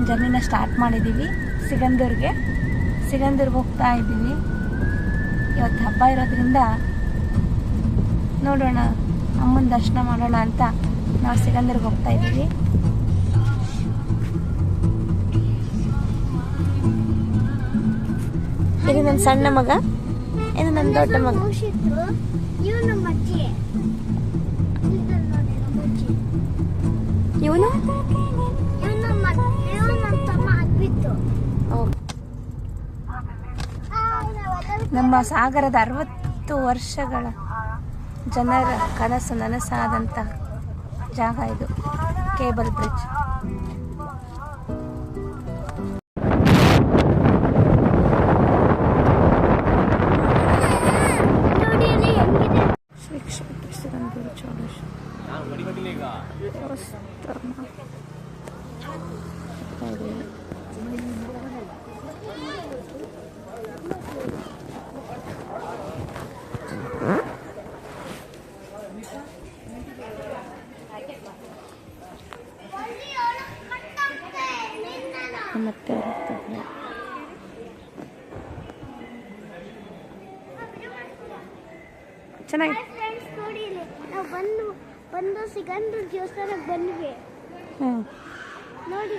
ಜರ್ನಿನ start ಮಾಡಿದ್ದೀವಿ. ಸಿಗಂದೂರ್ಗೆ ಹೋಗ್ತಾ ಇದ್ದೀವಿ. ಇವತ್ತು ಹಬ್ಬ ಇರೋದ್ರಿಂದ ನೋಡೋಣ, ಅಮ್ಮನ ದರ್ಶನ ಮಾಡೋಣ ಅಂತ ನಾವು ಸಿಗಂದೂರ್ಗೆ ಹೋಗ್ತಾ ಇದ್ದೀವಿ. ಇದು ನನ್ನ ಸಣ್ಣ ಮಗ, ಇದು ನನ್ನ ದೊಡ್ಡ ಮಗ. ಇವನು ನಮ್ಮ ಸಾಗರದ 60 ವರ್ಷಗಳ ಜನರ ಕನಸು ನನಸಾದಂಥ ಜಾಗ ಇದು, ಕೇಬಲ್ ಬ್ರಿಡ್ಜ್. ಶ್ರೀ ಕ್ಷೇತ್ರ ಸಿಗಂದೂರು ಮತ್ತೆ ಚೆನ್ನಾಗಿ ಬಂದು ಸಿಗಂದೂರು ದೇವಸ್ಥಾನಕ್ಕೆ ಬಂದ್ವಿ ನೋಡಿ.